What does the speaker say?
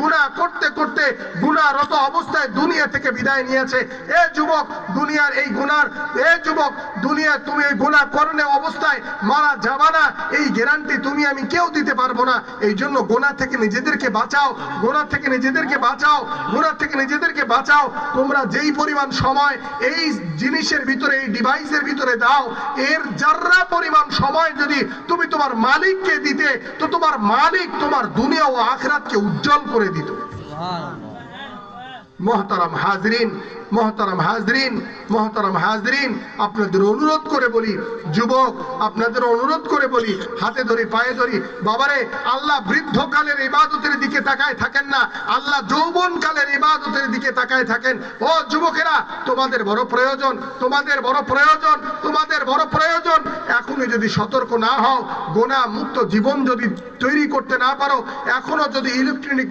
গুনাহ করতে করতে গুনাহরত অবস্থায় দুনিয়া থেকে বিদায় নিয়েছে। এ যুবক, দুনিয়ার এই গুনার, এ যুবক, দুনিয়া তুমি এই গুনাহ করনে অবস্থায় মারা যাবা না, এই গ্যারান্টি তুমি আমি কেউ দিতে পারবো না। এই জন্য গুনাহ থেকে নিজেদেরকে বাঁচাও, গুনাহ থেকে নিজেদেরকে বাঁচাও, গুনাহ থেকে নিজেদেরকে বাঁচাও। তোমরা যেই পরিমাণ সময় এই জিনিসের ভিতরে, এই ডিভাইসের ভিতরে দাও, এর যাররা পরিমাণ সময় যদি তুমি তোমার মালিককে দিতে, তো তোমার মালিক তোমার দুনিয়া ও আখিরাতকে উজ্জ্বল করে দিত। মোহতারাম হাজরিন, মোহতারাম হাজরিন, মোহতারাম হাজরিন, আপনাদের অনুরোধ করে বলি, যুবক আপনাদের অনুরোধ করে বলি, হাতে ধরি পায়ে ধরি, বাবারে আল্লাহ বৃদ্ধকালের ইবাদতের দিকে তাকায় থাকেন না, আল্লাহ যৌবনকালের ইবাদতের দিকে তাকায় থাকেন। ও যুবকেরা, তোমাদের বড় প্রয়োজন, তোমাদের বড় প্রয়োজন, তোমাদের বড় প্রয়োজন। এখনই যদি সতর্ক না হও, গুনাহ মুক্ত জীবন যদি তৈরি করতে না পারো, এখনো যদি ইলেকট্রনিক